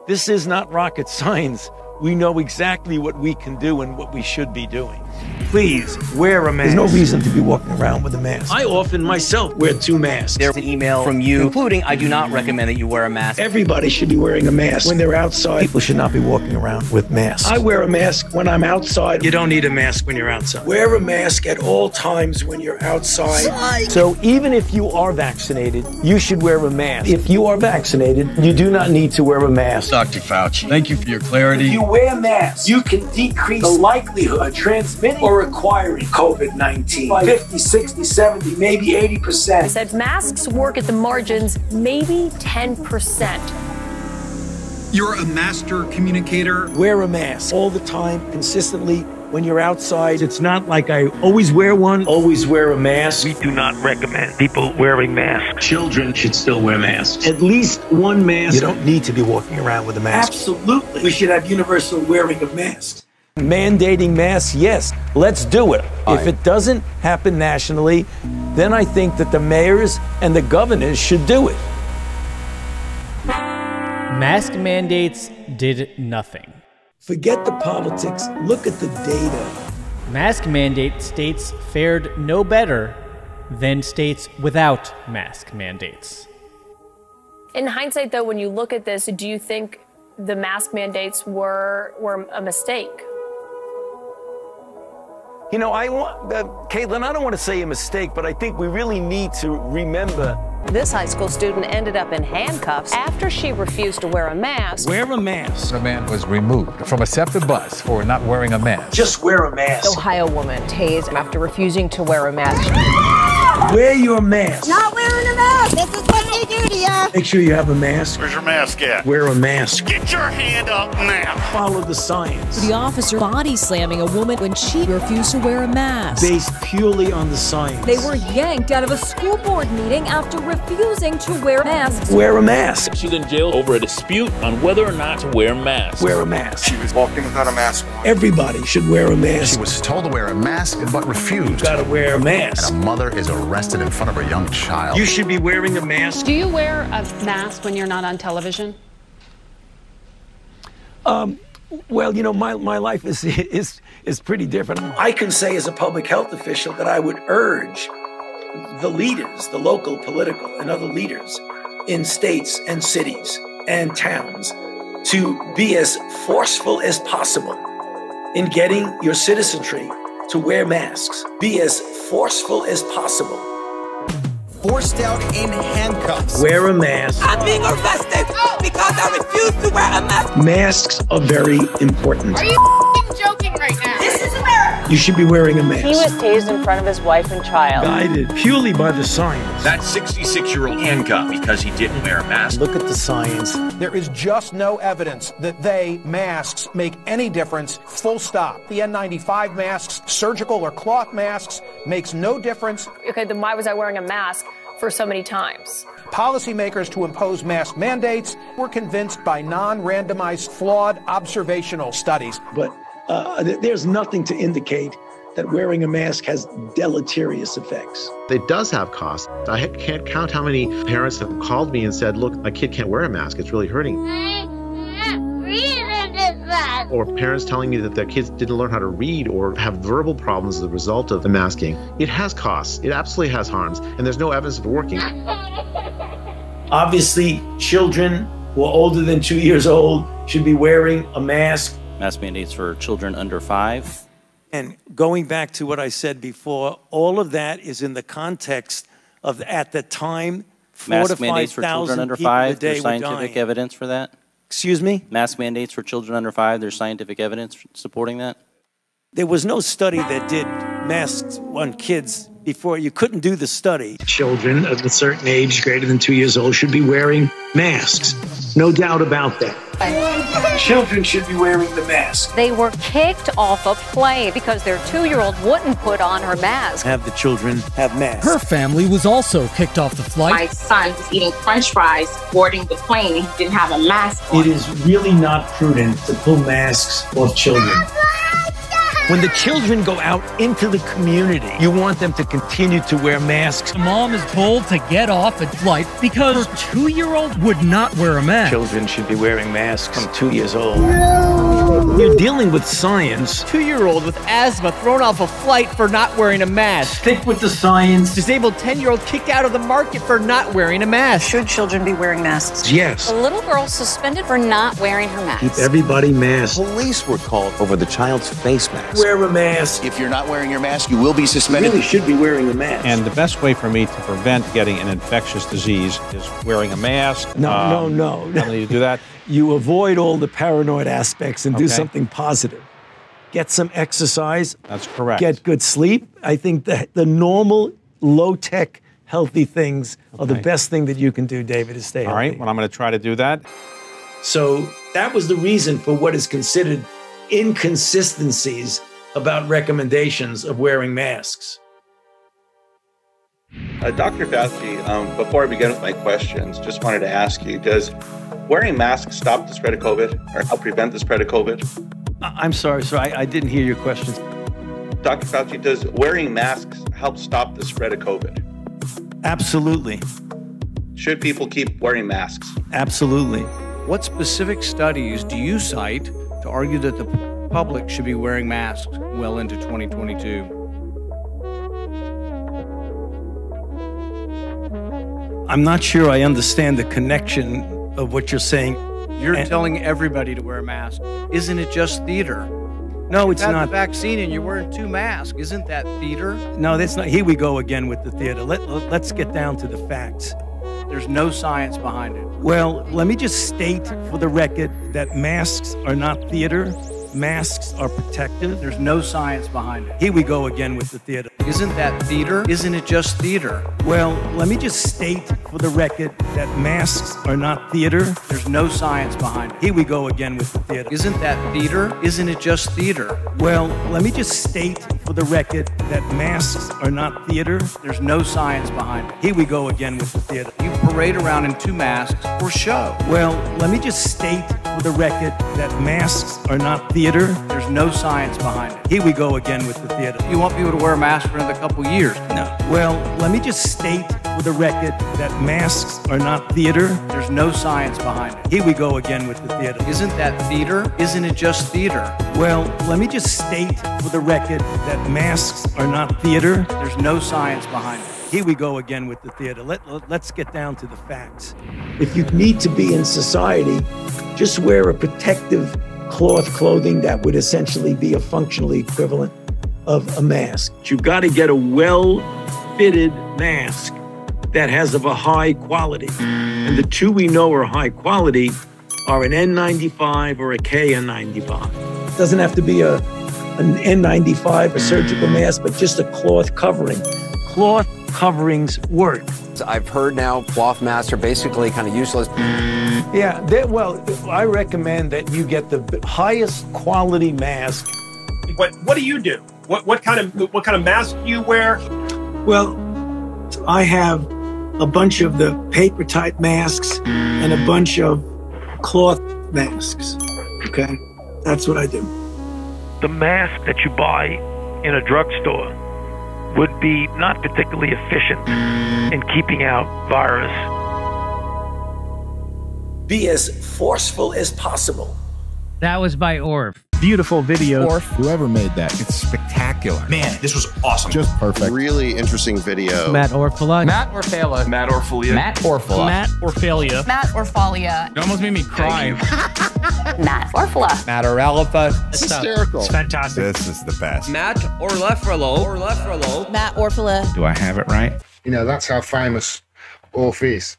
This is not rocket science. We know exactly what we can do and what we should be doing. Please wear a mask. There's no reason to be walking around with a mask. I often myself wear 2 masks. There's an email from you concluding I do not recommend that you wear a mask. Everybody should be wearing a mask when they're outside. People should not be walking around with masks. I wear a mask when I'm outside. You don't need a mask when you're outside. Wear a mask at all times when you're outside. So even if you are vaccinated, you should wear a mask. If you are vaccinated, you do not need to wear a mask. Dr. Fauci, thank you for your clarity. If you wear masks, you can decrease the likelihood of transmitting or acquiring COVID-19 by 50, 60, 70, maybe 80%. He said masks work at the margins, maybe 10%. You're a master communicator. Wear a mask all the time, consistently. When you're outside, it's not like I always wear one, always wear a mask. We do not recommend people wearing masks. Children should still wear masks. At least one mask. You don't need to be walking around with a mask. Absolutely. We should have universal wearing of masks. Mandating masks, yes, let's do it. If it doesn't happen nationally, then I think that the mayors and the governors should do it. Mask mandates did nothing. Forget the politics, look at the data. Mask mandate states fared no better than states without mask mandates. In hindsight, though, when you look at this, do you think the mask mandates were a mistake? You know, Caitlin, I don't want to say a mistake, but I think we really need to remember. This high school student ended up in handcuffs after she refused to wear a mask. Wear a mask. A man was removed from a SEPTA bus for not wearing a mask. Just wear a mask. Ohio woman tased after refusing to wear a mask. Wear your mask. Not wearing a mask. This is what they do to you. Make sure you have a mask. Where's your mask at? Wear a mask. Get your hand up now. Follow the science. The officer body slamming a woman when she refused to wear a mask. Based purely on the science. They were yanked out of a school board meeting after refusing to wear masks. Wear a mask. She's in jail over a dispute on whether or not to wear masks. Wear a mask. She was walking without a mask on. Everybody should wear a mask. She was told to wear a mask, but refused. You gotta wear a mask. And a mother is arrested in front of her young child. You should be wearing a mask. Do you wear a mask when you're not on television? Well, you know, my life is pretty different. I can say as a public health official that I would urge the leaders, the local political and other leaders in states and cities and towns to be as forceful as possible in getting your citizenry to wear masks. Be as forceful as possible. Forced out in handcuffs. Wear a mask. I'm being arrested because I refuse to wear a mask. Masks are very important. Are you joking right now? This is America. You should be wearing a mask. He was tased in front of his wife and child. Guided purely by the science. That 66-year-old handcuffed because he didn't wear a mask. Look at the science. There is just no evidence that masks, make any difference, full stop. The N95 masks, surgical or cloth masks, makes no difference. Okay, then why was I wearing a mask for so many times? Policymakers to impose mask mandates were convinced by non-randomized, flawed observational studies. But there's nothing to indicate that wearing a mask has deleterious effects. It does have costs. I can't count how many parents have called me and said, look, my kid can't wear a mask. It's really hurting. Or parents telling me that their kids didn't learn how to read or have verbal problems as a result of the masking. It has costs. It absolutely has harms. And there's no evidence of it working. Obviously, children who are older than 2 years old should be wearing a mask. Mask mandates for children under 5. And going back to what I said before, all of that is in the context of, at the time, 4,000 to 5,000 Mask mandates for children under 5, there's scientific evidence for that? Excuse me? Mask mandates for children under 5, there's scientific evidence supporting that? There was no study that did masks on kids before. You couldn't do the study. Children of a certain age, greater than 2 years old, should be wearing masks. No doubt about that. Children should be wearing the mask. They were kicked off a plane because their 2-year-old wouldn't put on her mask. Have the children have masks. Her family was also kicked off the flight. My son was eating French fries boarding the plane and he didn't have a mask on. It is really not prudent to pull masks off children. When the children go out into the community, you want them to continue to wear masks. The mom is told to get off a flight because her 2-year-old would not wear a mask. Children should be wearing masks from 2 years old. You're dealing with science. 2-year-old with asthma thrown off a flight for not wearing a mask. Stick with the science. Disabled 10-year-old kicked out of the market for not wearing a mask. Should children be wearing masks? Yes. A little girl suspended for not wearing her mask. Keep everybody masked. Police were called over the child's face mask. Wear a mask. If you're not wearing your mask, you will be You suspended. really should be wearing a mask. And the best way for me to prevent getting an infectious disease is wearing a mask. No. I don't need to do that. You avoid all the paranoid aspects and do Okay. something positive. Get some exercise. That's correct. Get good sleep. I think that the normal, low-tech, healthy things are the best thing that you can do, David, is stay healthy. All right, well, I'm going to try to do that. So that was the reason for what is considered inconsistencies about recommendations of wearing masks. Dr. Fauci, before I begin with my questions, just wanted to ask you, does wearing masks stop the spread of COVID or help prevent the spread of COVID? I'm sorry, sir, I didn't hear your question. Dr. Fauci, does wearing masks help stop the spread of COVID? Absolutely. Should people keep wearing masks? Absolutely. What specific studies do you cite to argue that the public should be wearing masks well into 2022? I'm not sure I understand the connection of what you're saying. You're telling everybody to wear a mask. Isn't it just theater? No, it's You've had not. the vaccine and you're wearing 2 masks. Isn't that theater? No, that's not. Here we go again with the theater. Let's get down to the facts. There's no science behind it. Well, let me just state for the record that masks are not theater. Masks are protective. There's no science behind it. Here we go again with the theater. Isn't that theater? Isn't it just theater? Well, let me just state for the record that masks are not theater. There's no science behind it. Here we go again with the theater. Isn't that theater? Isn't it just theater? Well, let me just state for the record that masks are not theater. There's no science behind it. Here we go again with the theater. You parade around in 2 masks for show. Well, let me just state for the record that masks are not theater. There's no science behind it. Here we go again with the theater. You want people to wear a mask for another couple years? No. Well, let me just state for the record that masks are not theater. There's no science behind it. Here we go again with the theater. Isn't that theater? Isn't it just theater? Well, let me just state for the record that masks are not theater. There's no science behind it. Here we go again with the theater. Let's get down to the facts. If you need to be in society, just wear a protective cloth clothing that would essentially be a functionally equivalent of a mask. You've got to get a well-fitted mask that has of a high quality. And the two we know are high quality are an N95 or a KN95. It doesn't have to be an N95, a surgical mask, but just a cloth covering. Cloth coverings work. I've heard now cloth masks are basically kind of useless. Yeah, well, I recommend that you get the highest quality mask. What do you do? What kind of mask do you wear? Well, I have a bunch of the paper type masks and a bunch of cloth masks. Okay, that's what I do. The mask that you buy in a drugstore would be not particularly efficient in keeping out virus. Be as forceful as possible. That was by Orf. Beautiful video. Orf. Whoever made that, it's spectacular. Man, this was awesome. Just perfect. Really interesting video. Matt Orfalea. Matt Orfalea. Matt Orfalea. Matt Orfalea. Matt Orfalea. Matt Orfalea. It almost made me cry. Matt Orfalea. Matt Orfalea. It's hysterical. It's fantastic. This is the best. Matt Orfalea. Matt Orfalea. Do I have it right? You know, that's how famous Orf is.